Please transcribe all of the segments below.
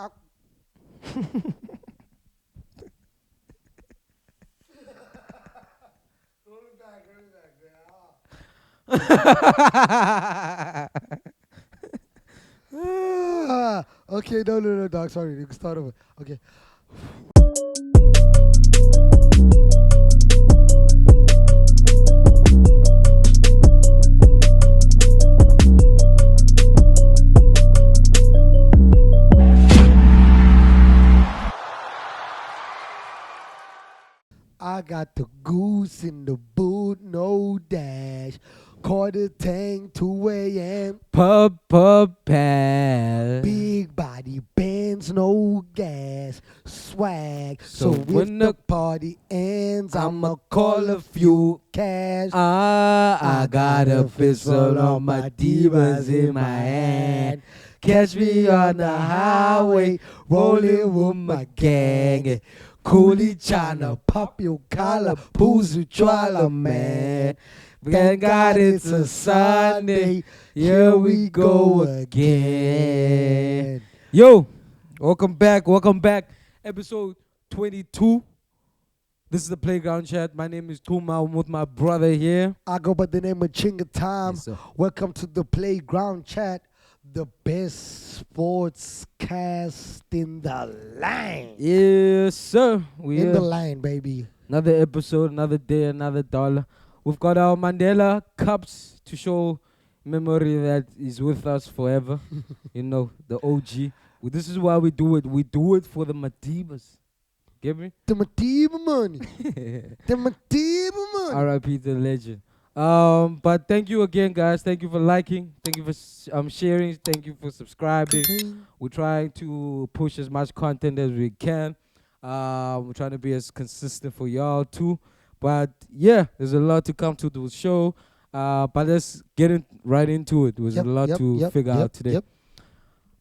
I, okay, no, dog. Sorry, you can start over. Okay. I got the goose in the boot, no dash. Quarter tank, 2 a.m. Pal. Big body bands, no gas. Swag. So So if when the the party ends, I'ma I'ma call a few cash. I got a pistol on my divas in my hand. Catch me on the highway, rolling with my gang. Coolie tryna pop your collar, pussy twala, man. Thank God it's a Sunday. Here we go again. Yo, welcome back. Episode 22. This is the Playground Chat. My name is Chuma. I'm with my brother here. I go by the name of Ntshinga Time. Yes, sir. Welcome to the Playground Chat, the best sports cast in the line. Yes, sir. We In the here. line, baby. Another episode, another day, another dollar. We've got our Mandela Cups to show memory that is with us forever. You know, the OG. Well, this is why we do it. We do it for the Matibas. Get me? The Matiba money. The Matiba money. R.I.P. to the legend. But thank you again, guys. Thank you for liking. Thank you for sharing. Thank you for subscribing. We're trying to push as much content as we can. We're trying to be as consistent for y'all too. But yeah, there's a lot to come to the show. But let's get right into it. There's a lot to figure out today.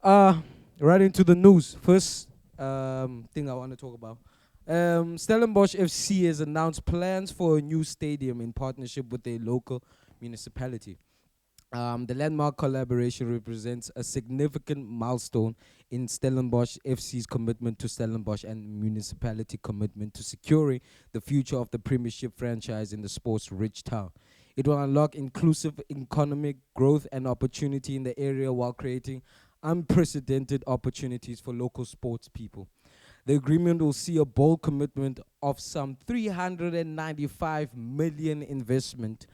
Right into the news. First thing I want to talk about. Stellenbosch FC has announced plans for a new stadium in partnership with a local municipality. The landmark collaboration represents a significant milestone in Stellenbosch FC's commitment to Stellenbosch and municipality commitment to securing the future of the Premiership franchise in the sports-rich town. It will unlock inclusive economic growth and opportunity in the area while creating unprecedented opportunities for local sports people. The agreement will see a bold commitment of some 395 million investment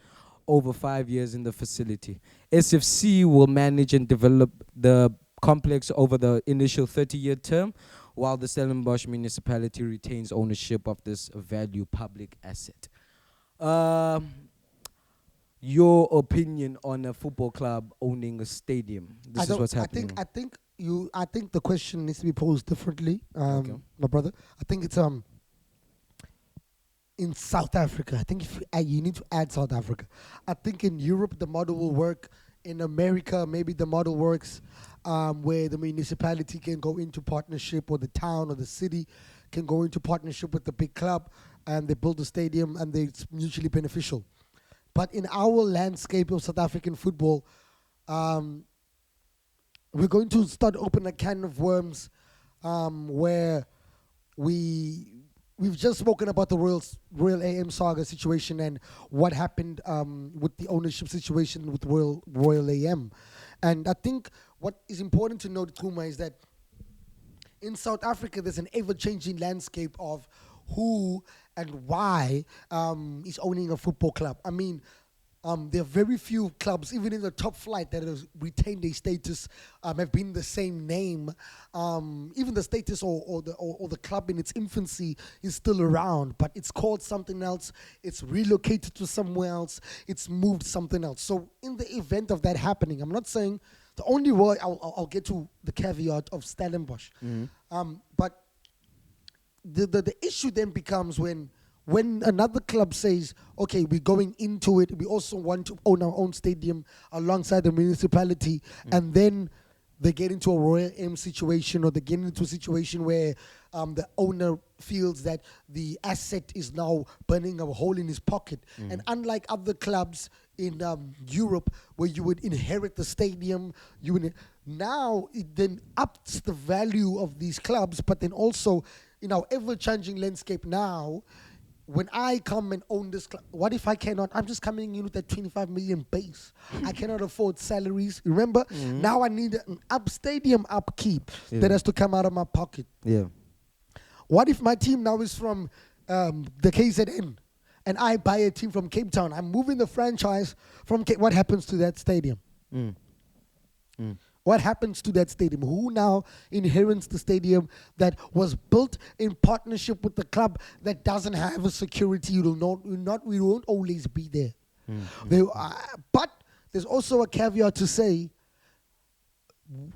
over 5 years in the facility. SFC will manage and develop the complex over the initial 30-year term, while the Stellenbosch municipality retains ownership of this value public asset. Your opinion on a football club owning a stadium? This is what's happening. I think the question needs to be posed differently, my brother. I think it's in South Africa. I think if you need to add South Africa. I think in Europe the model will work. In America, maybe the model works where the municipality can go into partnership, or the town or the city can go into partnership with the big club, and they build a stadium, and it's mutually beneficial. But in our landscape of South African football, we're going to start open a can of worms where we've just spoken about the Royal AM saga situation and what happened with the ownership situation with Royal AM. And I think what is important to note, Kuma, is that in South Africa there's an ever-changing landscape of who and why is owning a football club. I mean, there are very few clubs, even in the top flight, that have retained their status, have been the same name. Even the status or the club in its infancy is still around, but it's called something else. It's relocated to somewhere else. It's moved something else. So in the event of that happening, I'm not saying the only word, I'll get to the caveat of Stellenbosch. But the issue then becomes when another club says, okay, we're going into it, we also want to own our own stadium alongside the municipality, and then they get into a Royal M situation, or they get into a situation where the owner feels that the asset is now burning a hole in his pocket. And unlike other clubs in Europe, where you would inherit the stadium, now it then ups the value of these clubs, but then also in our ever-changing landscape now, when I come and own this club, what if I cannot? I'm just coming in with that 25 million base. I cannot afford salaries. Remember, now I need an stadium upkeep that has to come out of my pocket. Yeah. What if my team now is from the KZN and I buy a team from Cape Town? I'm moving the franchise from what happens to that stadium? What happens to that stadium? Who now inherits the stadium that was built in partnership with the club that doesn't have a security? We won't always be there. But there's also a caveat to say,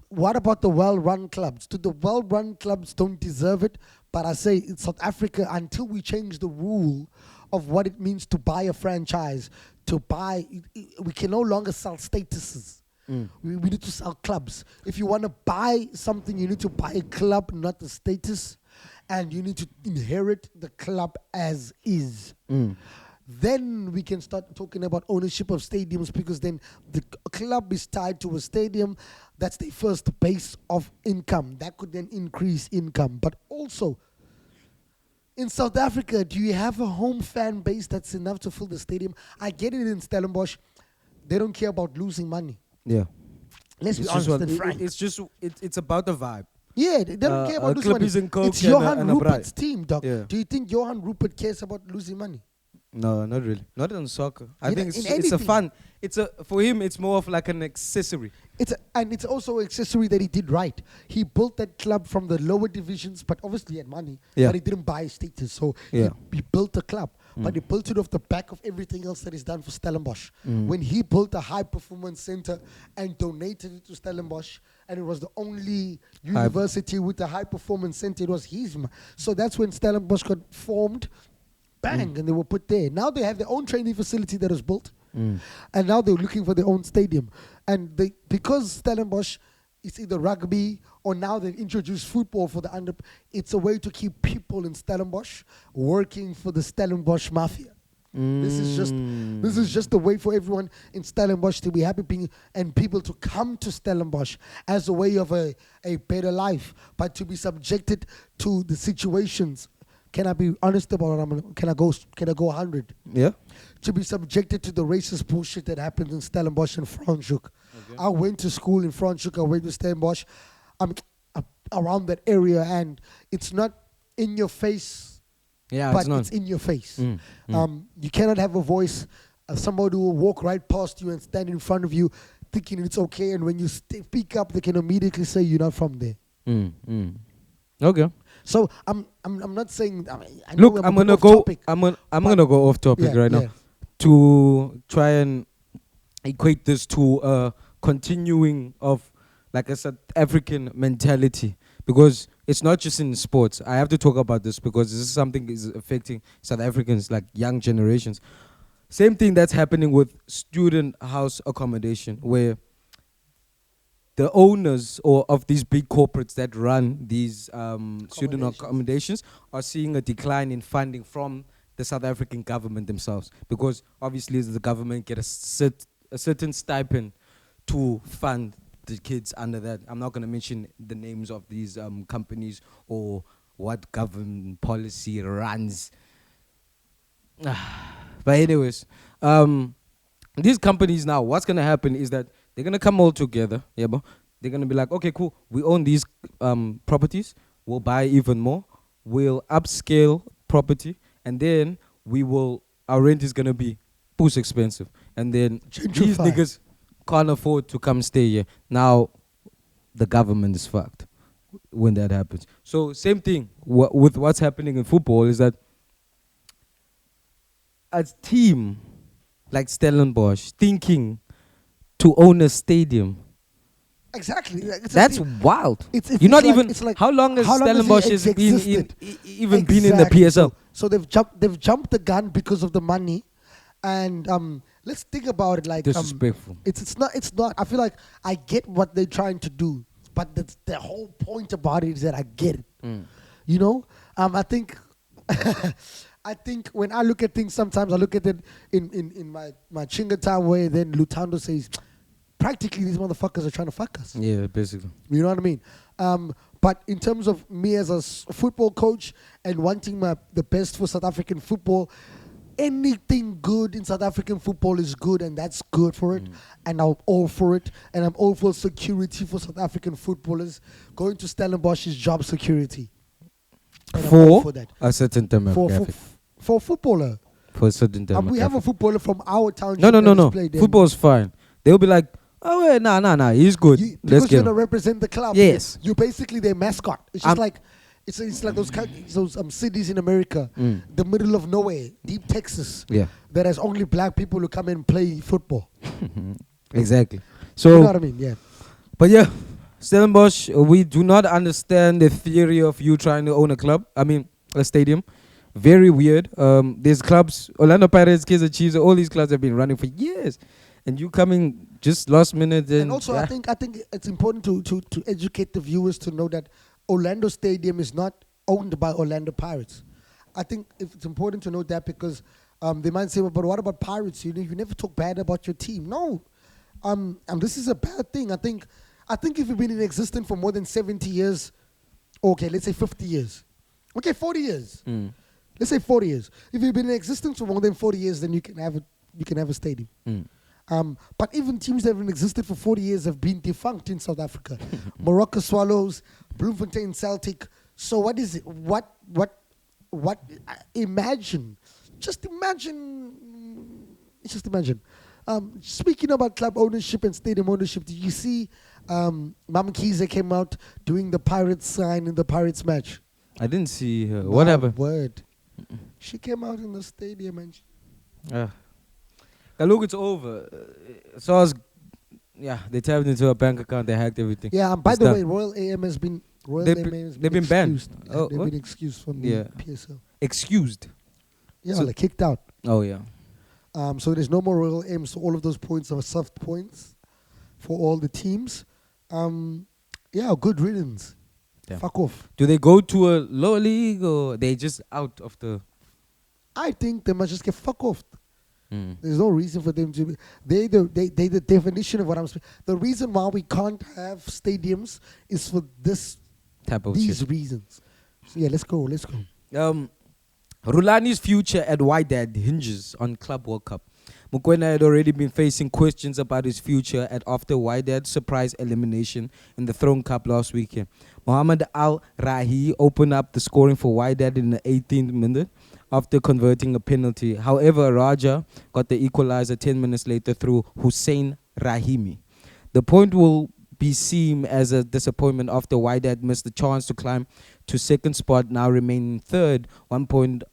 what about the well-run clubs? The well-run clubs don't deserve it, but I say in South Africa, until we change the rule of what it means to buy a franchise, we can no longer sell statuses. We need to sell clubs. If you want to buy something, you need to buy a club, not the status, and you need to inherit the club as is. Then we can start talking about ownership of stadiums, because then the club is tied to a stadium. That's the first base of income. That could then increase income. But also, in South Africa, do you have a home fan base that's enough to fill the stadium? I get it in Stellenbosch. They don't care about losing money. Yeah. Let's be honest and frank. It's about the vibe. Yeah, they don't care about losing money. It's and Johan a Rupert's team, dog. Yeah. Do you think Johan Rupert cares about losing money? No, not really. Not in soccer. I think it's a anything. fun. For him, it's more of like an accessory. And it's also an accessory that he did right. He built that club from the lower divisions, but obviously he had money. Yeah. But he didn't buy status, so Yeah. he built a club. But he built it off the back of everything else that he's done for Stellenbosch. When he built a high-performance center and donated it to Stellenbosch, and it was the only university with a high-performance center, it was his. So that's when Stellenbosch got formed. Bang, and they were put there. Now they have their own training facility that was built, and now they're looking for their own stadium. And because Stellenbosch is either rugby or now they've introduced football for the under, it's a way to keep people in Stellenbosch working for the Stellenbosch Mafia. This is just a way for everyone in Stellenbosch to be happy and people to come to Stellenbosch as a way of a better life, but to be subjected to the situations. Can I be honest about it? Can I go 100? Yeah. To be subjected to the racist bullshit that happens in Stellenbosch and Franschhoek. Okay. I went to school in Franschhoek. I went to Stellenbosch. I'm around that area, and it's not in your face. Yeah, but it's in your face. You cannot have a voice. Somebody will walk right past you and stand in front of you, thinking it's okay, and when you speak up, they can immediately say you're not from there. Okay. So I'm not saying. Look, I'm gonna go. I'm gonna go off topic right now to try and equate this to a continuing of, like I said, African mentality, because it's not just in sports. I have to talk about this because this is something that is affecting South Africans, like young generations. Same thing that's happening with student house accommodation, where the owners of these big corporates that run these student accommodations are seeing a decline in funding from the South African government themselves, because obviously the government get a certain stipend to fund the kids under that. I'm not going to mention the names of these companies or what government policy runs. But anyways, these companies now, what's going to happen is that they're going to come all together. Yeah, bro. They're going to be like, okay, cool. We own these properties. We'll buy even more. We'll upscale property. And then our rent is going to be push expensive. And then these niggas can't afford to come stay here. Now, the government is fucked when that happens. So same thing with what's happening in football is that a team like Stellenbosch thinking to own a stadium. Exactly. That's wild. You're not even. How long has Stellenbosch been in the PSL? So they've jumped the gun because of the money, and let's think about it like disrespectful. It's not. I feel like I get what they're trying to do. but that's the whole point about it is that I get it. You know, I think, I think when I look at things, sometimes I look at it in my Chinga time way. Then Luthando says, practically these motherfuckers are trying to fuck us. Yeah, basically. You know what I mean? But in terms of me as a football coach and wanting the best for South African football, anything good in South African football is good, and that's good for it. And I'm all for it. And I'm all for security for South African footballers. Going to Stellenbosch is job security. And I'm all for that. A certain demographic. For a footballer. For a certain demographic. We have a footballer from our township. No. Football's fine. They'll be like, oh, wait, nah. He's good. Let's because get you're him. going to represent the club. Yes. You're basically their mascot. It's just like... It's like those cities in America, the middle of nowhere, deep Texas, that has only black people who come and play football. Exactly. So, you know what I mean? Yeah. But yeah, Stellenbosch, we do not understand the theory of you trying to own a stadium. Very weird. There's clubs, Orlando Pirates, Kaizer Chiefs, all these clubs have been running for years. And you coming just last minute. And also, I think it's important to educate the viewers to know that Orlando Stadium is not owned by Orlando Pirates. I think it's important to note that because they might say, well, but what about Pirates? You never talk bad about your team. No. And this is a bad thing. I think if you've been in existence for more than 70 years, okay, let's say 50 years. Okay, 40 years. Let's say 40 years. If you've been in existence for more than 40 years, then you can have a stadium. But even teams that have existed for 40 years have been defunct in South Africa. Morocco Swallows, Bloemfontein Celtic. So what is it? What? Imagine. Speaking about club ownership and stadium ownership, did you see Mamkhize came out doing the Pirates sign in the Pirates match? I didn't see her. What happened? Word. She came out in the stadium and look, it's over. They tapped into a bank account. They hacked everything. Yeah, by the way, Royal AM has been they've been banned. They've been excused from the PSL. Excused? Yeah, like kicked out. Oh, yeah. So there's no more Royal AM, so all of those points are soft points for all the teams. Good riddance. Yeah. Fuck off. Do they go to a lower league or they just out of the... I think they must just get fuck off. There's no reason for them to be. They the definition of what I'm saying. The reason why we can't have stadiums is for this type of these shit. reasons. So yeah, let's go. Rhulani's future at Wydad hinges on Club World Cup. Mokwena had already been facing questions about his future after Wydad's surprise elimination in the Throne Cup last weekend. Mohamed Al Rahi opened up the scoring for Wydad in the 18th minute after converting a penalty. However, Raja got the equalizer 10 minutes later through Hussein Rahimi. The point will be seen as a disappointment after Wydad missed the chance to climb to second spot, now remaining third, 1 point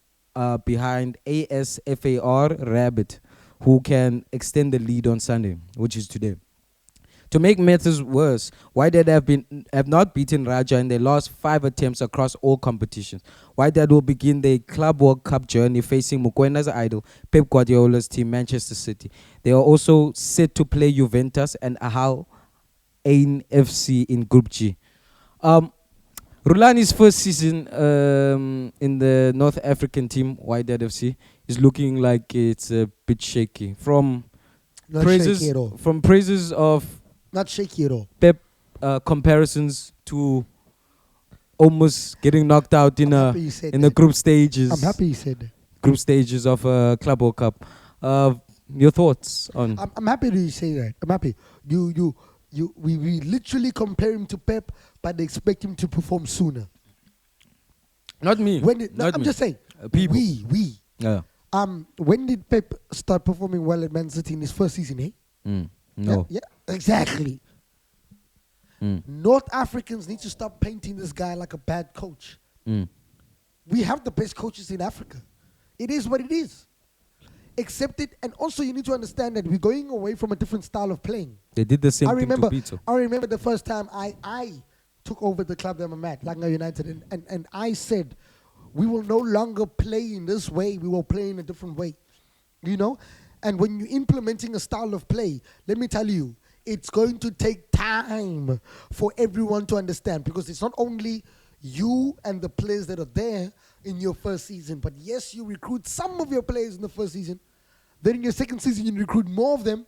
behind ASFAR Rabbit, who can extend the lead on Sunday, which is today. To make matters worse, Wydad have not beaten Raja in their last 5 attempts across all competitions. Wydad will begin their Club World Cup journey facing Mokwena's idol, Pep Guardiola's team, Manchester City. They are also set to play Juventus and Al Ain FC in Group G. Rhulani's first season in the North African team, Wydad FC, is looking like it's a bit shaky. From praises of not shaky at all. Pep comparisons to almost getting knocked out in the group stages. I'm happy you said that. Group stages of Club World Cup. Your thoughts on? I'm happy that you say that. I'm happy. We literally compare him to Pep, but they expect him to perform sooner. Not me. I'm just saying. People. We. Yeah. When did Pep start performing well at Man City in his first season, eh? No. Yeah, exactly. North Africans need to stop painting this guy like a bad coach. We have the best coaches in Africa. It is what it is. Accept it, and also you need to understand that we're going away from a different style of playing. They did the same thing to Pizzo. I remember the first time I took over the club that I'm at, Langa United, and I said, we will no longer play in this way, we will play in a different way. You know? And when you're implementing a style of play, let me tell you, it's going to take time for everyone to understand, because it's not only you and the players that are there in your first season, but yes, you recruit some of your players in the first season. Then in your second season, you recruit more of them.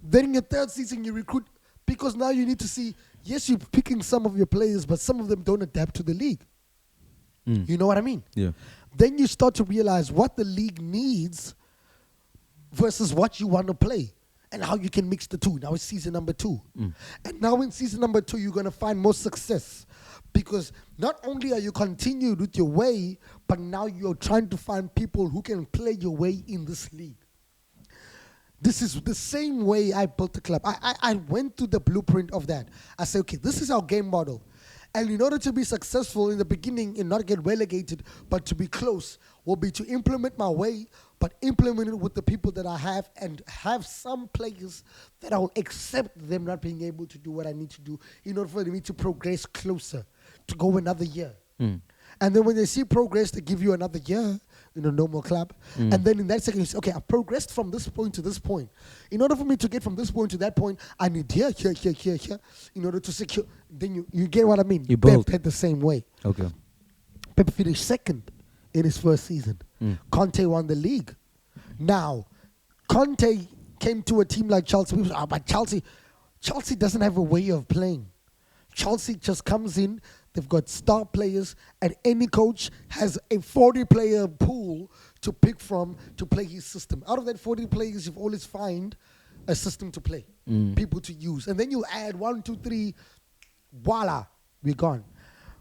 Then in your third season, you recruit, because now you need to see, yes, you're picking some of your players, but some of them don't adapt to the league. You know what I mean? Yeah. Then you start to realize what the league needs versus what you want to play and how you can mix the two. Now it's season number 2. And now in season number 2, you're going to find more success, because not only are you continued with your way, but now you're trying to find people who can play your way in this league. This is the same way I built the club. I went through the blueprint of that. I said, okay, this is our game model. And in order to be successful in the beginning and not get relegated, but to be close, will be to implement my way, but implement it with the people that I have, and have some players that I will accept them not being able to do what I need to do in order for me to progress closer, to go another year. And then when they see progress, they give you another year in a normal club. And then in that second, you say, okay, I've progressed from this point to this point. In order for me to get from this point to that point, I need here, in order to secure. Then you get what I mean? You build. Pep had the same way. Okay. Pep finished second in his first season. Conte won the league. Now, Conte came to a team like Chelsea. People say, but Chelsea doesn't have a way of playing. Chelsea just comes in. They've got star players, and any coach has a 40-player pool to pick from to play his system. Out of that 40 players, you've always find a system to play, people to use. And then you add 1, 2, 3, voila, we're gone.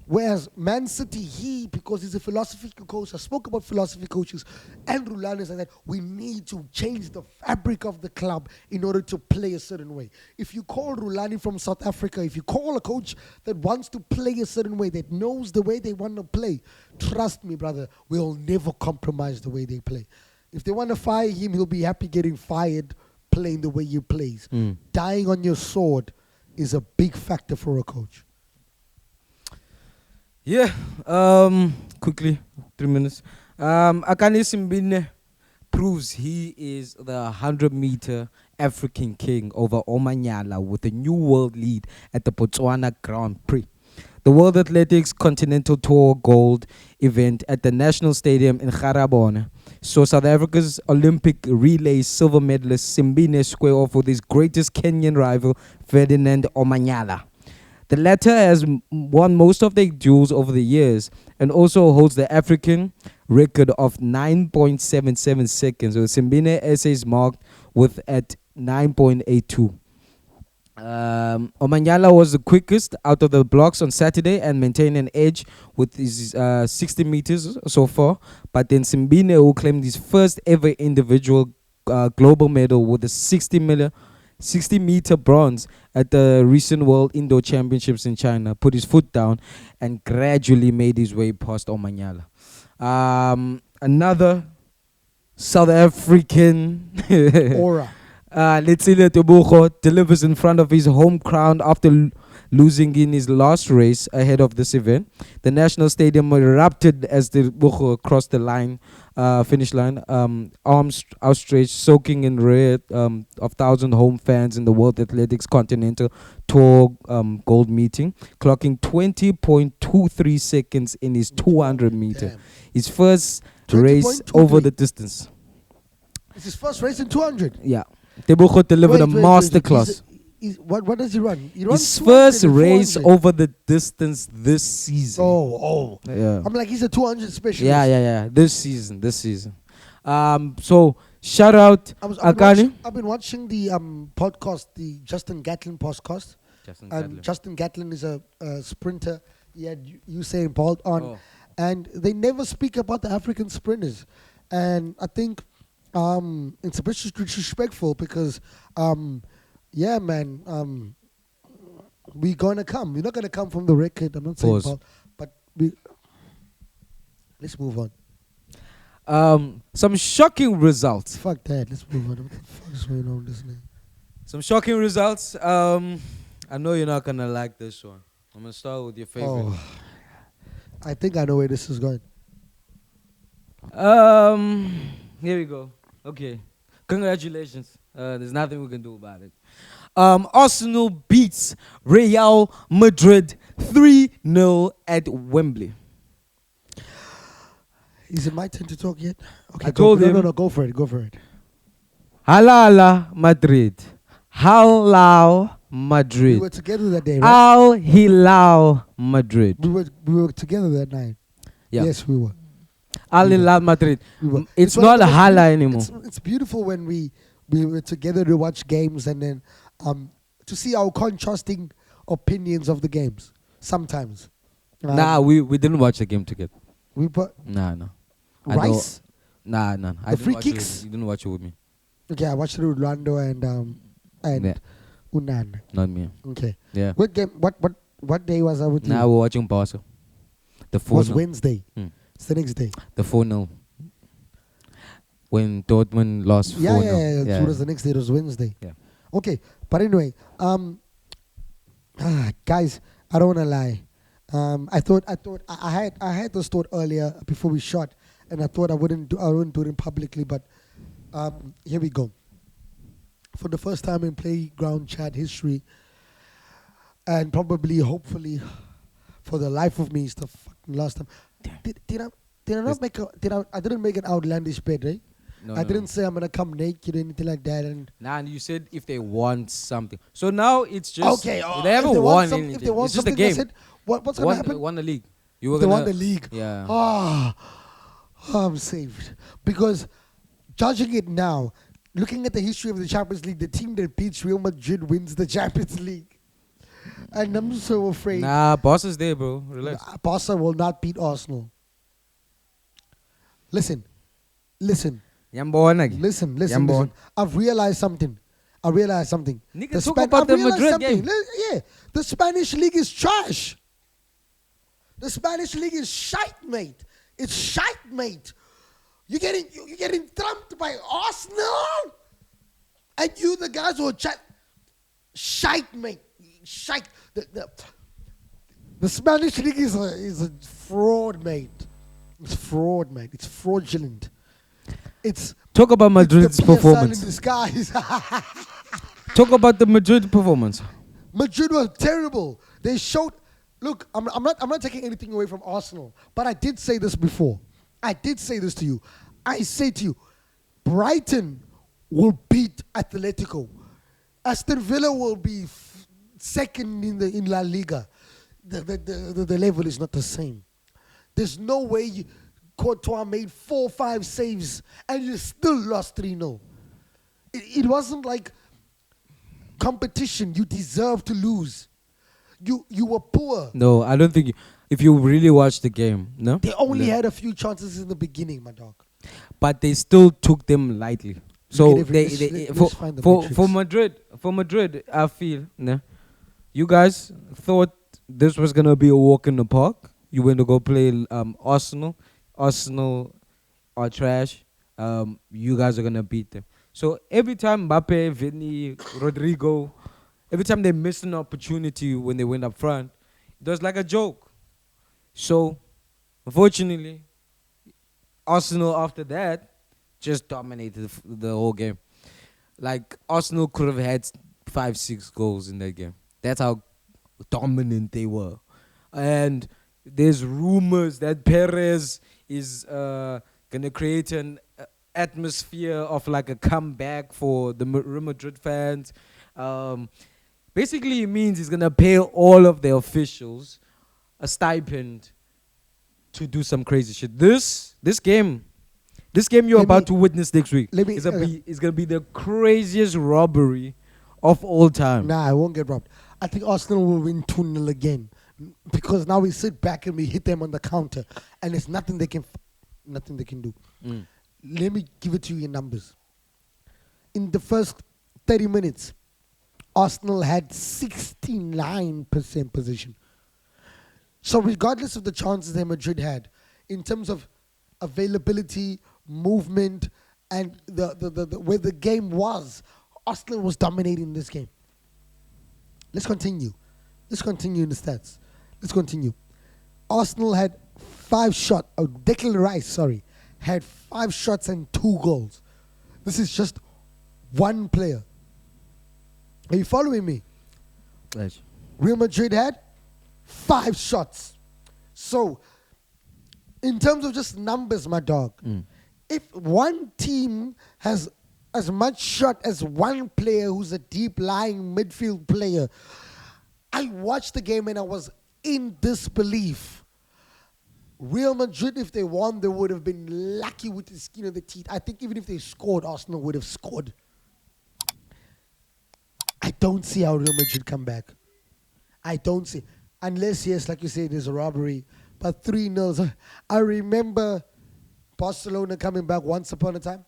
Whereas Man City, because he's a philosophy coach, I spoke about philosophy coaches, and Rhulani is like that, we need to change the fabric of the club in order to play a certain way. If you call Rhulani from South Africa, if you call a coach that wants to play a certain way, that knows the way they want to play, trust me, brother, we'll never compromise the way they play. If they want to fire him, he'll be happy getting fired playing the way he plays. Dying on your sword is a big factor for a coach. Yeah, quickly, 3 minutes. Akani Simbine proves he is the 100-meter African king over Omanyala with a new world lead at the Botswana Grand Prix. The World Athletics Continental Tour Gold event at the National Stadium in Garabone saw South Africa's Olympic relay silver medalist Simbine square off with his greatest Kenyan rival, Ferdinand Omanyala. The latter has won most of their duels over the years and also holds the African record of 9.77 seconds, with Simbine essays marked with at 9.82. Omanyala was the quickest out of the blocks on Saturday and maintained an edge with his 60 meters so far. But then Simbine, who claimed his first ever individual global medal with a 60-meter bronze at the recent World Indoor Championships in China, put his foot down and gradually made his way past Omanyala. Another South African Aura. Leceister delivers in front of his home crowd after losing in his last race ahead of this event. The national stadium erupted as the Bucho crossed the finish line, arms outstretched, soaking in red of 1,000 home fans in the World Athletics Continental Tour Gold meeting, clocking 20.23 seconds in his 200 meter. Damn. His first race over the distance. It's his first race in 200. Yeah. Tebucho delivered a masterclass. What does he run? He runs His 200 first and race 400. over the distance this season. Oh. Yeah. I'm like, he's a 200 specialist. Yeah. This season. So shout out Akani. I've been watching the podcast, the Justin Gatlin podcast. Justin Gatlin is a sprinter. He had Usain Bolt on, and they never speak about the African sprinters. And I think it's a bit disrespectful because, yeah, man, we're gonna come. We're not gonna come from the record. I'm not saying Bolt, but let's move on. Some shocking results. Fuck that. Let's move on. What the fuck is going on with this name? Some shocking results. I know you're not gonna like this one. I'm gonna start with your favorite. Oh, I think I know where this is going. Here we go. Okay. Congratulations. There's nothing we can do about it. Arsenal beats Real Madrid 3-0 at Wembley. Is it my turn to talk yet? Okay, I told him. No, go for it. Halala Madrid. Halal Madrid. We were together that day, right? Al Hilal Madrid. We were together that night. Yeah. Yes, we were. Al Hilal Madrid. We were. It's one not of the most Hala beautiful- anymore. It's beautiful when we were together to watch games and then to see our contrasting opinions of the games. Sometimes. Nah, we didn't watch the game together. We put Nah. I Rice. Nah. The free kicks? You didn't watch it with me. Okay, I watched it with Rhulando and Yeah. Unan. Not me. Okay. Yeah. What game? What day was I with you? Now we're watching Barca. The It was 4-0. Wednesday. Hmm. It's the next day. The 4-0. When Dortmund lost 4-0. Yeah. It was the next day. It was Wednesday. Yeah. Okay, but anyway, guys, I don't wanna lie. I thought I had this thought earlier before we shot, and I thought I wouldn't do it publicly, but here we go. For the first time in Playground Chat history, and probably, hopefully, for the life of me, it's the fucking last time. Did I not make I didn't make an outlandish bet, right? No, I didn't say I'm gonna come naked or anything like that, and Nah, and you said if they want something. So now it's just okay. they if haven't they won want some- anything. if they want It's just a something, I game. said, what's gonna happen? Won the league. You were If they gonna won the league. Yeah. I'm saved. Because judging it now, looking at the history of the Champions League, the team that beats Real Madrid wins the Champions League. And I'm so afraid Nah, boss is there, bro. Relax. Barca will not beat Arsenal. Listen. Yambona. Listen. I've realized something. Nigga, talk about the Madrid game. Yeah. The Spanish league is trash. The Spanish league is shite, mate. It's shite, mate. You're getting thumped by Arsenal, and you, the guys who are shite, mate. Shite. The Spanish league is a fraud, mate. It's fraud, mate. It's fraudulent. It's Talk about Madrid's it's the PSL performance. in disguise. Talk about the Madrid performance. Madrid was terrible. They showed. Look, I'm not taking anything away from Arsenal, but I did say this before. I did say this to you. I say to you, Brighton will beat Atletico. Aston Villa will be second in La Liga. The level is not the same. There's no way Courtois made 4 or 5 saves and you still lost 3-0. It wasn't like competition. You deserve to lose. You were poor. No, I don't think. If you really watch the game, no. They only No. had a few chances in the beginning, my dog. But they still took them lightly. So Let's find the for matrix. Madrid, I feel you guys thought this was gonna be a walk in the park. You went to go play Arsenal. Arsenal are trash. You guys are gonna beat them. So every time Mbappe, Vinny, Rodrigo, every time they missed an opportunity when they went up front, it was like a joke. So unfortunately, Arsenal after that just dominated the whole game. Like Arsenal could have had 5-6 goals in that game. That's how dominant they were. And there's rumors that Perez is gonna create an atmosphere of like a comeback for the Real Madrid fans. Basically, it means he's gonna pay all of the officials a stipend to do some crazy shit. This game you're about to witness next week is gonna be the craziest robbery of all time. Nah, I won't get robbed. I think Arsenal will win 2-0 again because now we sit back and we hit them on the counter, and there's nothing they can do. Let me give it to you in numbers. In the first 30 minutes, Arsenal had 69% possession. So regardless of the chances that Madrid had, in terms of availability, movement, and the where the game was, Arsenal was dominating this game. Let's continue in the stats. Let's continue. Arsenal had 5 shots. Declan Rice, had 5 shots and 2 goals. This is just one player. Are you following me? Yes. Real Madrid had 5 shots. So, in terms of just numbers, my dog, if one team has as much shot as one player who's a deep lying midfield player, I watched the game and I was in disbelief. Real Madrid, if they won, they would have been lucky with the skin of the teeth. I think even if they scored, Arsenal would have scored. I don't see how Real Madrid come back. I don't see. Unless, yes, like you say, there's a robbery. But 3-0. I remember Barcelona coming back once upon a time.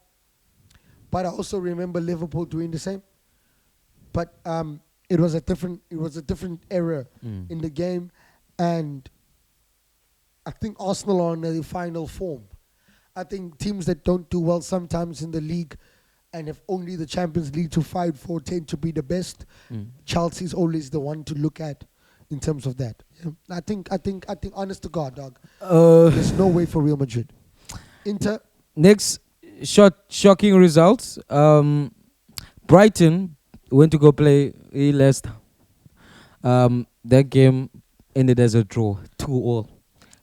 But I also remember Liverpool doing the same. But it was a different era in the game. And I think Arsenal are in the final form. I think teams that don't do well sometimes in the league and have only the Champions League to fight for tend to be the best. Chelsea's always the one to look at in terms of that. Yeah. I think, honest to God, dog, there's no way for Real Madrid. Inter. Next, shocking results. Brighton went to go play Leicester. That game ended as a draw, 2-2.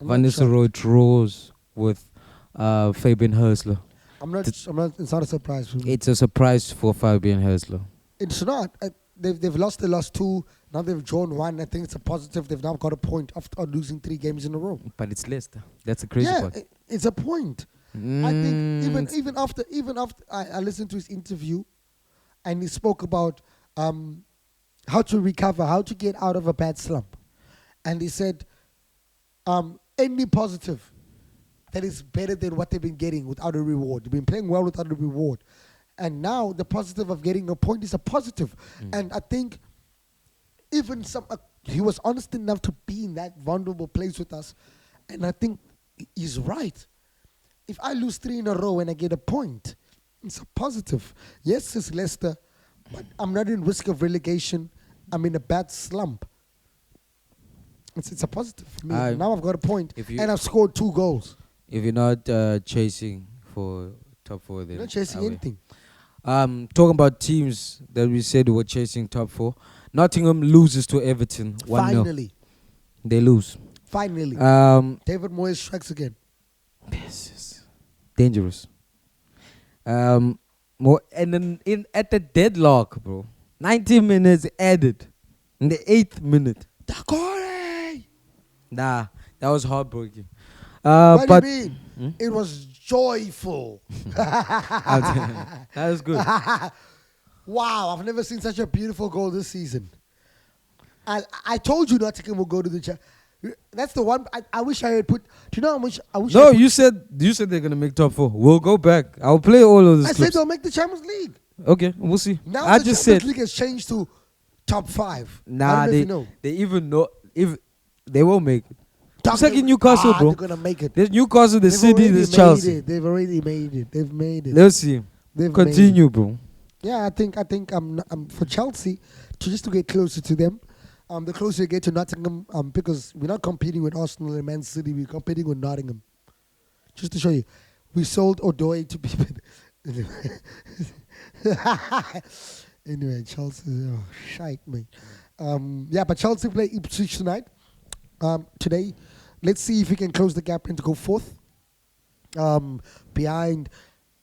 Van Nistelrooy draws with Fabian Hurstler. It's not a surprise for me. It's a surprise for Fabian Hurstler. It's not. They've lost 2. Now they've drawn 1. I think it's a positive. They've now got a point after losing 3 games in a row. But it's Leicester. That's the crazy part. It's a point. I think even after I listened to his interview, and he spoke about how to recover, how to get out of a bad slump, and he said any positive that is better than what they've been getting without a reward. They've been playing well without a reward. And now the positive of getting a point is a positive. And I think even he was honest enough to be in that vulnerable place with us. And I think he's right. If I lose 3 in a row and I get a point, it's a positive. Yes, it's Leicester, but I'm not in risk of relegation. I'm in a bad slump. It's a positive for me. Now I've got a point, and I've scored 2 goals. If you're not chasing for top 4, then you're not chasing anything. Talking about teams that we said were chasing top 4, Nottingham loses to Everton 1-0. Finally. They lose. Finally. David Moyes strikes again. This is dangerous. And then at the deadlock, bro. 90 minutes added. In the 8th minute. Nah, that was heartbreaking. What do you mean? It was joyful. That was good. Wow, I've never seen such a beautiful goal this season. I told you Nottingham will go to the That's the one. I wish I had put. Do you know how much I wish? No, you said they're gonna make top 4. We'll go back. I'll play all of this. I said they'll make the Champions League. Okay, we'll see. Now I the just Champions said League has changed to top 5. Nah, they even know if they won't make it. Second Newcastle, bro. They're gonna make it. There's Newcastle, there's City, there's Chelsea. They've already made it. They've made it. Let's see. Continue, bro. Yeah, I think I'm for Chelsea to get closer to them. The closer you get to Nottingham, because we're not competing with Arsenal and Man City, we're competing with Nottingham. Just to show you, we sold Odoi to people. Anyway, Chelsea, shite, mate. But Chelsea play Ipswich tonight. Today, let's see if we can close the gap and go 4th behind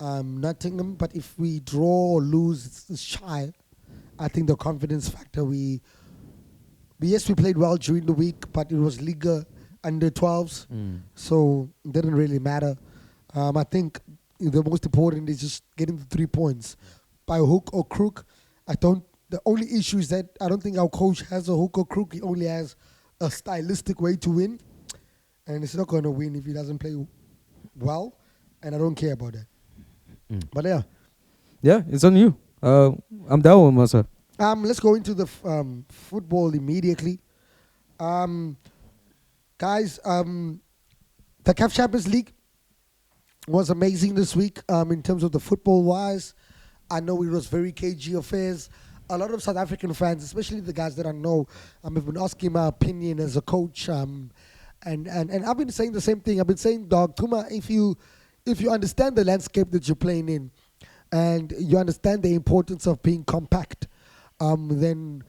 Nottingham. But if we draw or lose, it's shy. I think the confidence factor, we played well during the week, but it was Liga under 12s, so it didn't really matter. I think the most important is just getting the 3 points by hook or crook. The only issue is that I don't think our coach has a hook or crook. He only has a stylistic way to win, and it's not going to win if he doesn't play well, and I don't care about that. But yeah, it's on you. I'm down with myself. Let's go into the football immediately. Guys, the CAF Champions League was amazing this week in terms of the football-wise. I know it was very cagey affairs. A lot of South African fans, especially the guys that I know, have been asking my opinion as a coach. And I've been saying the same thing. I've been saying, dog, Chuma, if you understand the landscape that you're playing in and you understand the importance of being compact, then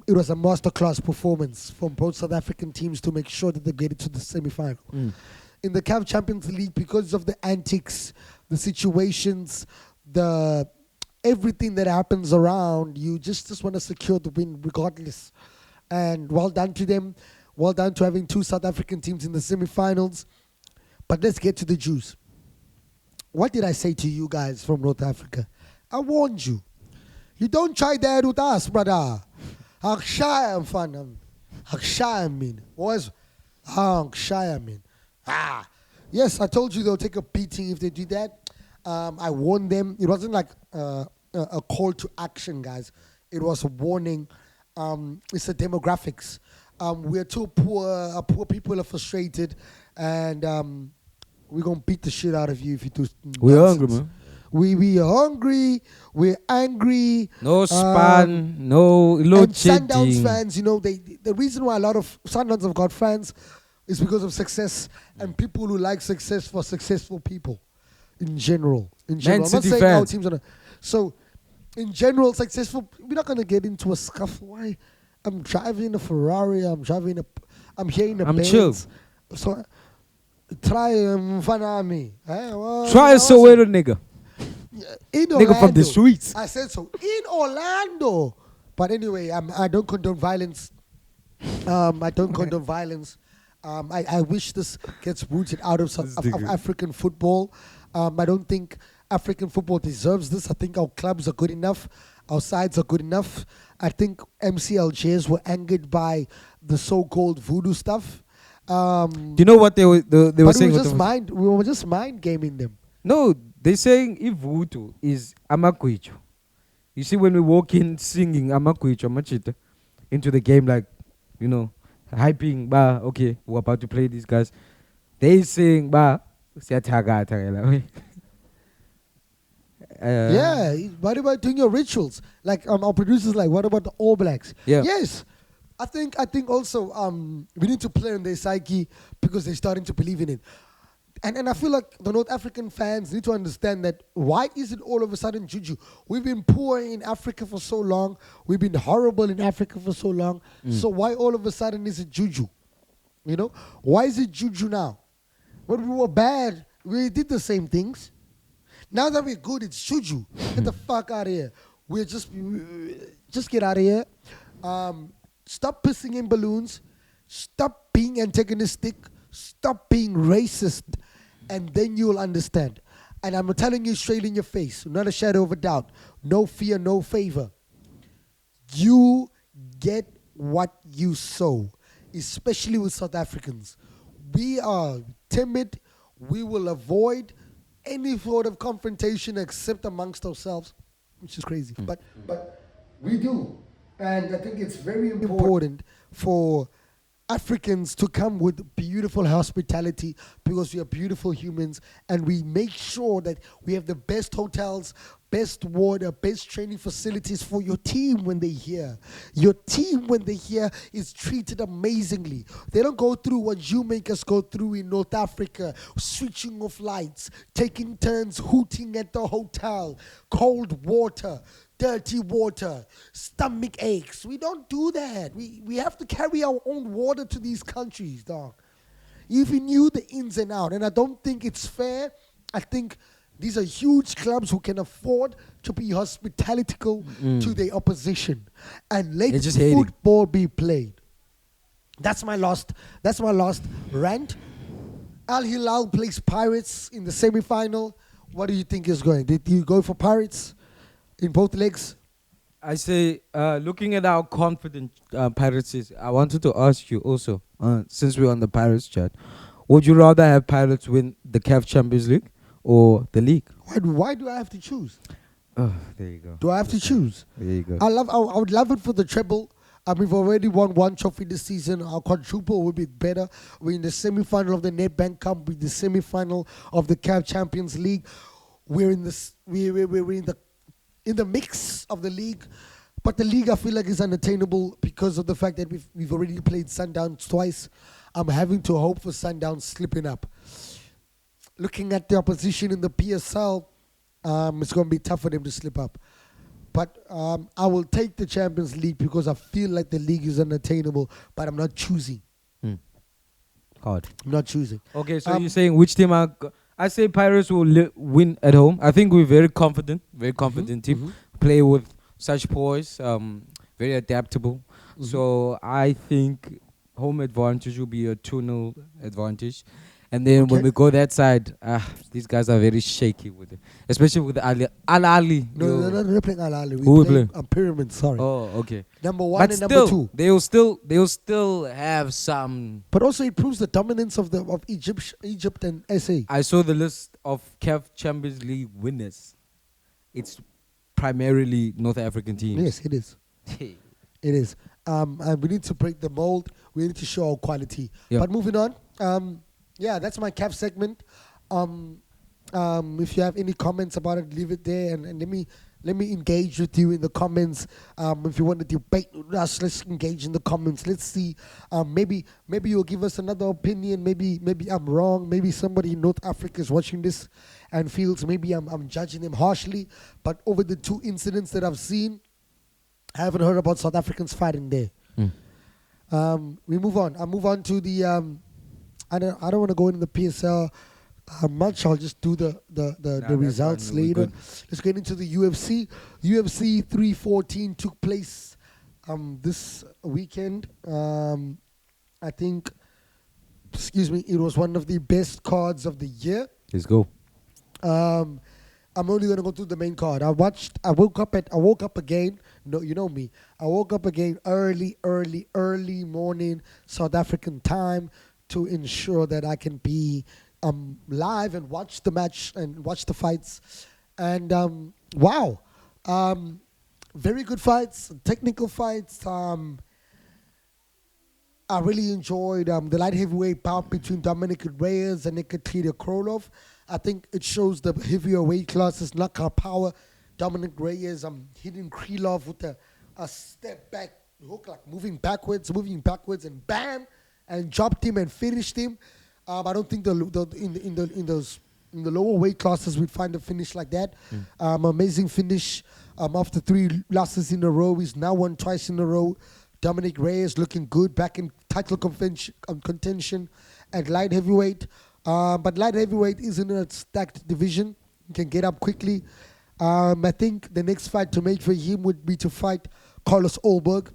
it was a masterclass performance from both South African teams to make sure that they get into the semi-final. In the CAF Champions League, because of the antics, the situations, the everything that happens around, you just want to secure the win regardless. And well done to them. Well done to having 2 South African teams in the semi-finals. But let's get to the juice. What did I say to you guys from North Africa? I warned you. You don't try that with us, brother. Akshaya fan. Akshaya mean. Was Akshaya mean. Yes, I told you they'll take a beating if they do that. I warned them. It wasn't like a call to action, guys. It was a warning. It's the demographics. We're too poor. Our poor people are frustrated, and we're gonna beat the shit out of you if you do. We're hungry, man. We are hungry. We're angry. No span. No load and shedding. Sundowns fans, the reason why a lot of Sundowns have got fans is because of success and people who like success for successful people in general. I'm not City saying fans. our teams are. So, in general, successful. We're not gonna get into a scuffle. Why? I'm driving a Ferrari. I'm here in a I'm Benz. chill. So, try Mfanami. Try a Soweto nigga. In Nigga from Orlando. the streets. I said so. In Orlando. But anyway, I don't condone violence. I don't condone violence. I wish this gets rooted out of African football. I don't think African football deserves this. I think our clubs are good enough. Our sides are good enough. I think MCLJs were angered by the so-called voodoo stuff. Do you know what they were saying? We were just mind gaming them. No, they're saying Ivutu is Amakwicho. You see, when we walk in singing Amakwicho, Amachita, into the game, like, hyping, okay, we're about to play these guys. They sing, yeah, what about doing your rituals? Like our producers, like, what about the All Blacks? Yeah. Yes, I think also we need to play on their psyche because they're starting to believe in it. And I feel like the North African fans need to understand that why is it all of a sudden juju? We've been poor in Africa for so long. We've been horrible in Africa for so long. So why all of a sudden is it juju? Why is it juju now? When we were bad, we did the same things. Now that we're good, it's juju. Get the fuck out of here. We're just get out of here. Stop pissing in balloons. Stop being antagonistic. Stop being racist. And then you'll understand. And I'm telling you straight in your face, not a shadow of a doubt. No fear, no favor. You get what you sow, especially with South Africans. We are timid. We will avoid any sort of confrontation except amongst ourselves, which is crazy. But we do. And I think it's very important for Africans to come with beautiful hospitality because we are beautiful humans, and we make sure that we have the best hotels, best water, best training facilities for your team when they're here. Your team when they're here is treated amazingly. They don't go through what you make us go through in North Africa, switching off lights, taking turns hooting at the hotel, cold water, dirty water, stomach aches. We don't do that. We have to carry our own water to these countries, dog. If you knew the ins and outs, and I don't think it's fair. I think these are huge clubs who can afford to be hospitable to their opposition and let football be played. That's my last rant. Al Hilal plays Pirates in the semi-final. What do you think is going? Did you go for Pirates in both legs? I say, looking at how confident Pirates is, I wanted to ask you also, since we're on the Pirates chat, would you rather have Pirates win the CAF Champions League or the league? Why do I have to choose? Oh, there you go. Do I have to choose? There you go. I would love it for the treble. We've already won one trophy this season. Our quadruple will be better. We're in the semi-final of the Nedbank Cup. We're in the semi-final of the CAF Champions League. We're in the mix of the league, but the league I feel like is unattainable because of the fact that we've already played Sundowns twice. I'm having to hope for Sundowns slipping up. Looking at the opposition in the PSL, it's going to be tough for them to slip up. But I will take the Champions League because I feel like the league is unattainable, but I'm not choosing. Hard. I'm not choosing. Okay, so you're saying which team I say Pirates will win at home. I think we're very confident team. Play with such poise, very adaptable. So I think home advantage will be a 2-0 advantage. And then when we go that side, these guys are very shaky with it. Especially with Al-Ali. No, they're playing Al-Ali. Who we play? Pyramid, sorry. Oh, okay. Number 1 But and still, number 2. they'll still have some. But also it proves the dominance of Egypt and SA. I saw the list of CAF Champions League winners. It's primarily North African teams. Yes, it is. It is. And we need to break the mold. We need to show our quality. Yeah. But moving on. Yeah, that's my CAF segment. If you have any comments about it, leave it there, and let me engage with you in the comments. If you want to debate with us, let's engage in the comments. Let's see. Maybe you'll give us another opinion. Maybe I'm wrong. Maybe somebody in North Africa is watching this and feels maybe I'm judging them harshly. But over the 2 incidents that I've seen, I haven't heard about South Africans fighting there. We move on. I move on to the. I don't want to go into the PSL much. I'll just do the results later. Let's get into the UFC. UFC 314 took place this weekend. I think, it was one of the best cards of the year. Let's go. I'm only gonna go through the main card. I woke up again. No, you know me. I woke up again early morning South African time to ensure that I can be live and watch the match and watch the fights. And wow, very good fights, technical fights. I really enjoyed the light heavyweight bout between Dominic Reyes and Nikatina Krolov. I think it shows the heavier weight classes, knockout power. Dominic Reyes hitting Krylov with a step back hook, like moving backwards, and bam, and dropped him and finished him. I don't think in the lower weight classes we'd find a finish like that. Amazing finish. After 3 losses in a row, he's now won twice in a row. Dominic Reyes looking good, back in title contention at light heavyweight. But light heavyweight isn't a stacked division. He can get up quickly. I think the next fight to make for him would be to fight Carlos Ulberg.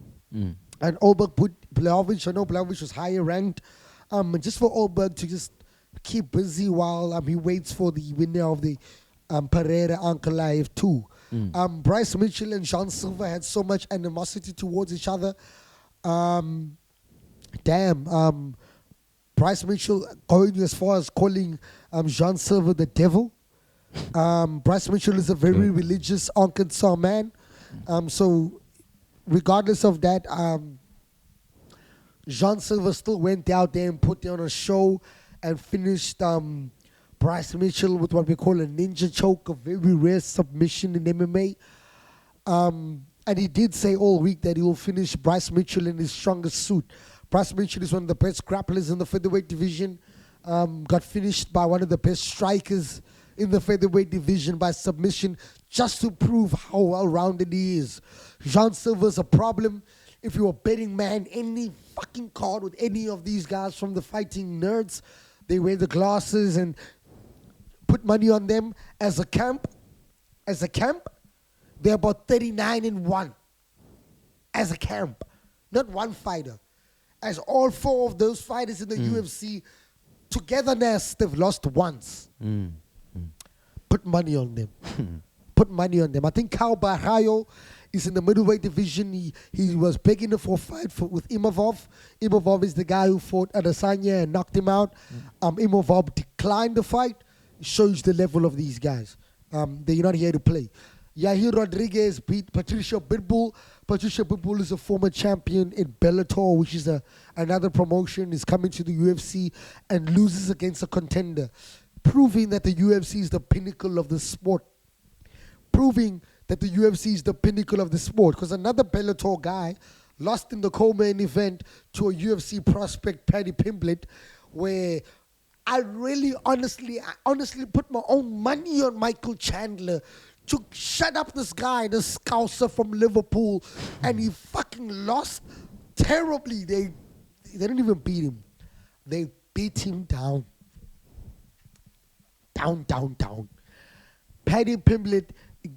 And Ulberg put Blachowicz. I know Blachowicz was higher ranked. Just for Ulberg to just keep busy while he waits for the winner of the Piratea Ankalaev 2. Bryce Mitchell and Jean Silva had so much animosity towards each other. Bryce Mitchell going as far as calling Jean Silva the devil. Bryce Mitchell is a very religious Arkansas man. So regardless of that, Jean Silva still went out there and put on a show and finished Bryce Mitchell with what we call a ninja choke, a very rare submission in MMA. And he did say all week that he will finish Bryce Mitchell in his strongest suit. Bryce Mitchell is one of the best grapplers in the featherweight division. Got finished by one of the best strikers in the featherweight division by submission, just to prove how well-rounded he is. Jean Silva's a problem. If you're a betting man, any fucking card with any of these guys from the fighting nerds, they wear the glasses and put money on them. As a camp, they're about 39-1. As a camp, not one fighter. As all 4 of those fighters in the UFC, togetherness, they've lost once. Put money on them. Put money on them. I think Kyle Barrayo is in the middleweight division. He was begging for a fight with Imavov. Imavov is the guy who fought Adesanya and knocked him out. Imavov declined the fight. It shows the level of these guys. They're not here to play. Yair Rodriguez beat Patricia Pitbull. Patricia Pitbull is a former champion in Bellator, which is another promotion. Is coming to the UFC and loses against a contender, proving that the UFC is the pinnacle of the sport. Proving that the UFC is the pinnacle of the sport. Because another Bellator guy lost in the co-main event to a UFC prospect, Paddy Pimblett, where I honestly put my own money on Michael Chandler to shut up this guy, this scouser from Liverpool, and he fucking lost terribly. They didn't even beat him. They beat him down. Down. Paddy Pimblett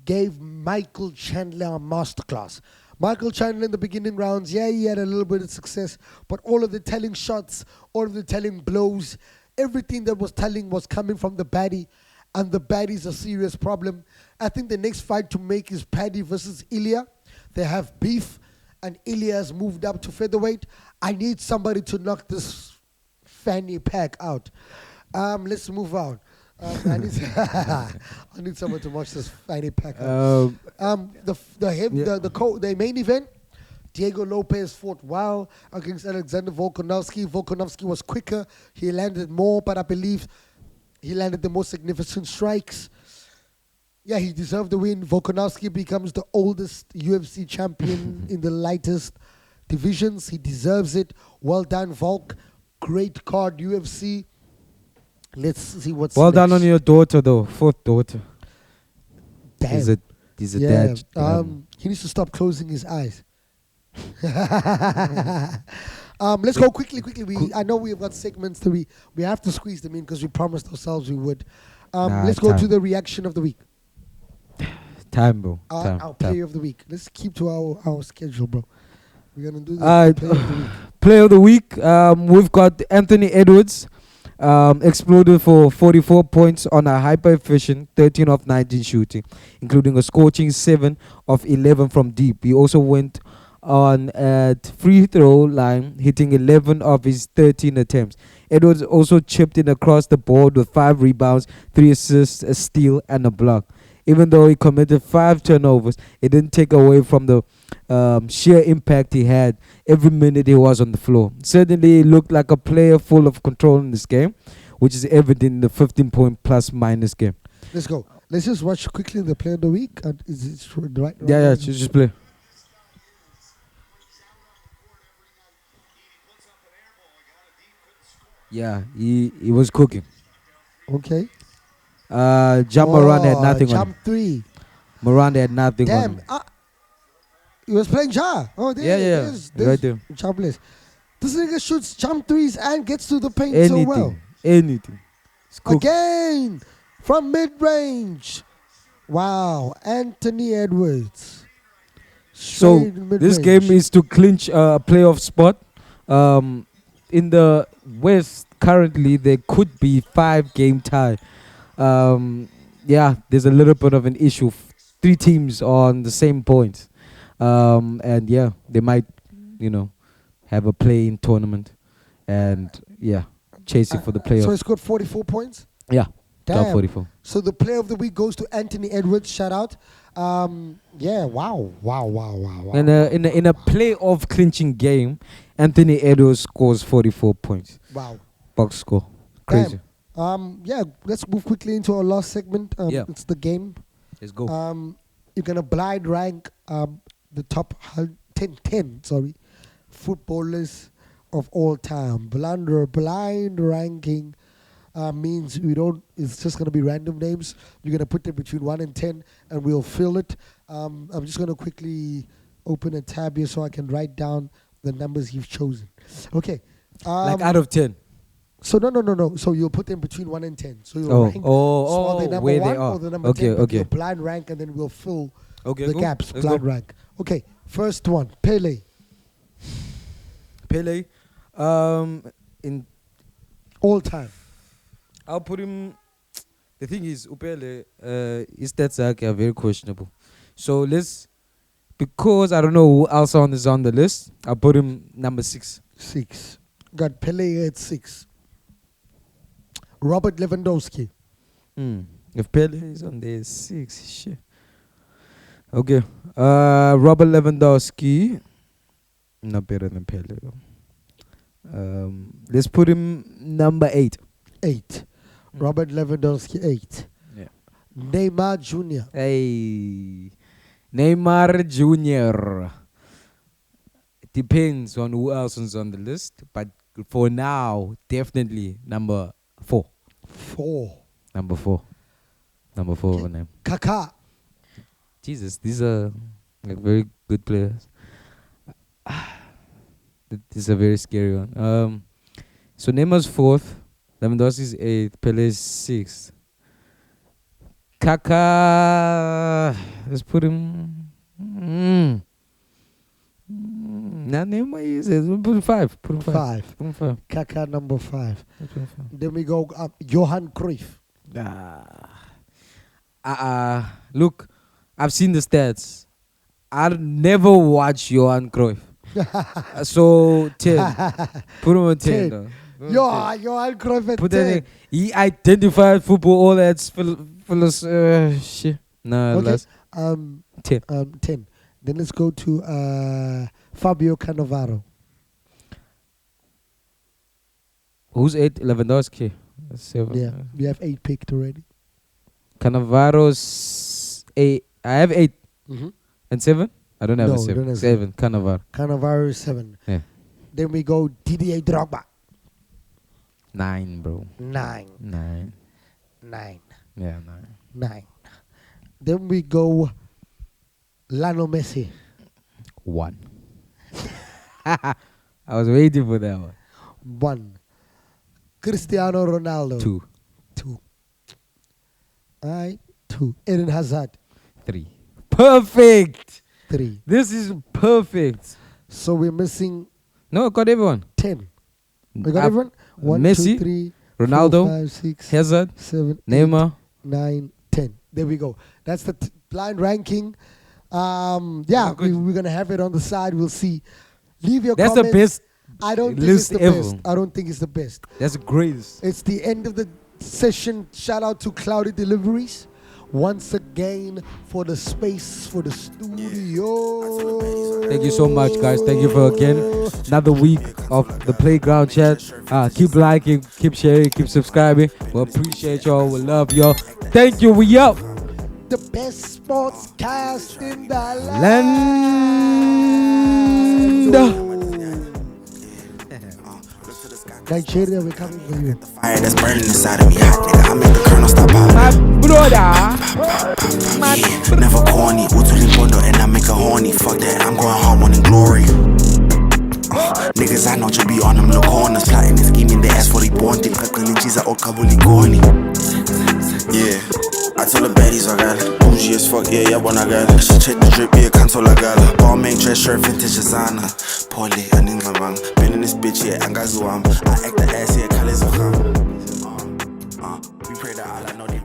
gave Michael Chandler a masterclass. Michael Chandler in the beginning rounds, yeah, he had a little bit of success, but all of the telling shots, all of the telling blows, everything that was telling was coming from the baddie, and the baddie's a serious problem. I think the next fight to make is Paddy versus Ilya. They have beef, and Ilya has moved up to featherweight. I need somebody to knock this fanny pack out. Let's move on. I need someone to watch this fanny pack out. The main event, Diego Lopez fought well against Alexander Volkanovski. Volkanovski was quicker. He landed more, but I believe he landed the most significant strikes. Yeah, he deserved the win. Volkanovski becomes the oldest UFC champion in the lightest divisions. He deserves it. Well done, Volk. Great card, UFC. Let's see what's Well next. done on your daughter, though. Fourth daughter. Damn. He's a dad. He needs to stop closing his eyes. Let's go quickly. I know we've got segments that we have to squeeze them in because we promised ourselves we would. Let's go to the reaction of the week. Time, bro. Our player of the week. Let's keep to our schedule, bro. We're gonna do the player of the week. Player of the week. We've got Anthony Edwards. Exploded for 44 points on a hyper-efficient 13 of 19 shooting, including a scorching 7 of 11 from deep. He also went on at free throw line, hitting 11 of his 13 attempts. Edwards also chipped in across the board with 5 rebounds, 3 assists, a steal, and a block. Even though he committed 5 turnovers, it didn't take away from the sheer impact he had every minute he was on the floor. Certainly, he looked like a player full of control in this game, which is evident in the 15-point plus minus game. Let's go. Let's just watch quickly the player of the week. Is it right? Yeah, just play. Yeah, he was cooking. Okay. Moran had nothing on him. Jump 3. Moran had nothing on him. Damn. He was playing Ja. Oh, there. Yeah. Right there. Jobless. This nigga shoots jump 3s and gets to the paint Anything. so well. Anything. Again, from mid-range. Wow. Anthony Edwards. So, Straight this mid-range. game is to clinch a playoff spot. In the West, currently, there could be 5-game tie. There's a little bit of an issue. 3 teams on the same points. And yeah, they might, have a play-in tournament. And yeah, chasing for the playoff. So he scored 44 points? Yeah, top Damn. 44. So the player of the week goes to Anthony Edwards. Shout out. Wow. And in a playoff clinching game, Anthony Edwards scores 44 points. Wow. Box score. Crazy. Damn. Let's move quickly into our last segment. It's the game. Let's go. You're going to blind rank the top 10 footballers of all time. Blind ranking means it's just going to be random names. You're going to put them between 1 and 10 and we'll fill it. I'm just going to quickly open a tab here so I can write down the numbers you've chosen. Okay. Like out of 10. So no. So you'll put them between 1 and 10. So you'll rank so the number where 1 they are. or the number 10. Okay. You'll blind rank and then we'll fill the go. gaps. Let's Blind go. rank. Okay. First one. Pele. In All time. I'll put him. The thing is, Upele, his stats are very questionable. So because I don't know who else is on the list, I'll put him number 6. 6. Got Pele at 6. Robert Lewandowski. If Pele is on there, 6. Shit. Okay. Robert Lewandowski. Not better than Pele. Let's put him number 8. 8. Robert Lewandowski 8. Yeah. Neymar Jr. Hey. Neymar Jr. It depends on who else is on the list, but for now, definitely number 4. 4. Number 4 for name. Kaká. Jesus, these are like very good players. This is a very scary one. So Neymar's 4th, Lewandowski's 8th, Pele's 6th. Kaka, let's put him. Now Neymar is it. We'll put him 5. Put him 5. Put him 5. Kaka number 5. Put him 5. Then we go Johan Cruyff. Look, I've seen the stats. I'll never watch Johan Cruyff. So 10. Put him on 10. 10. Though. Johan Cruyff at Put 10. that in. He identified football, all that shit. Nah, Okay. less. 10. 10. Then let's go to Fabio Cannavaro. Who's 8? Lewandowski. 7. Yeah, we have 8 picked already. Cannavaro's 8. I have 8. Mm-hmm. And 7? I don't have No, a you 7. don't have 7. Cannavaro. Cannavaro is 7. Yeah. Then we go Didier Drogba. 9, bro. 9. 9. 9. Yeah, 9. Then we go Lionel Messi. 1. I was waiting for that one. 1. Cristiano Ronaldo. 2. 2. Alright, 2. Eden Hazard. 3. Perfect. 3. This is perfect. So we're missing No, I got everyone. 10. We got everyone? 1, Messi, 2, 3, Ronaldo, 4, 5, 6, Hazard, 7, Neymar. 9, 10. There we go. That's the blind ranking. Yeah, Oh, good. we're going to have it on the side. We'll see. Leave your That's comments. the best. I don't think list it's the ever. best. I don't think it's the best. That's the greatest. It's the end of the session. Shout out to Cloudy Deliveries once again for the space for the studio. Thank you so much, guys. Thank you for again another week of the Playground Chat. Keep liking, keep sharing, keep subscribing. We appreciate y'all. We love y'all. Thank you. We out. The best sports cast in the Land. Nigeria, we're coming for you. Fire that's burning inside of me, hot nigga. I make the kernel stop out. My brother. Yeah, never corny. Utuli bondo and I make a horny. Fuck that, I'm going home on in glory. Niggas I know to be on them look corners. Plotting and scheming, they ask for the bond. Think cheese are all kabuli corny. Yeah, I told the baddies I got it. Bougie as fuck, yeah, wanna got it. She check the drip, yeah, cancel I got it. Ball main dress shirt, vintage designer. Poorly, I need my bang. Been in this bitch, yeah, and guys who I act the ass, yeah, colors of we pray that Allah know the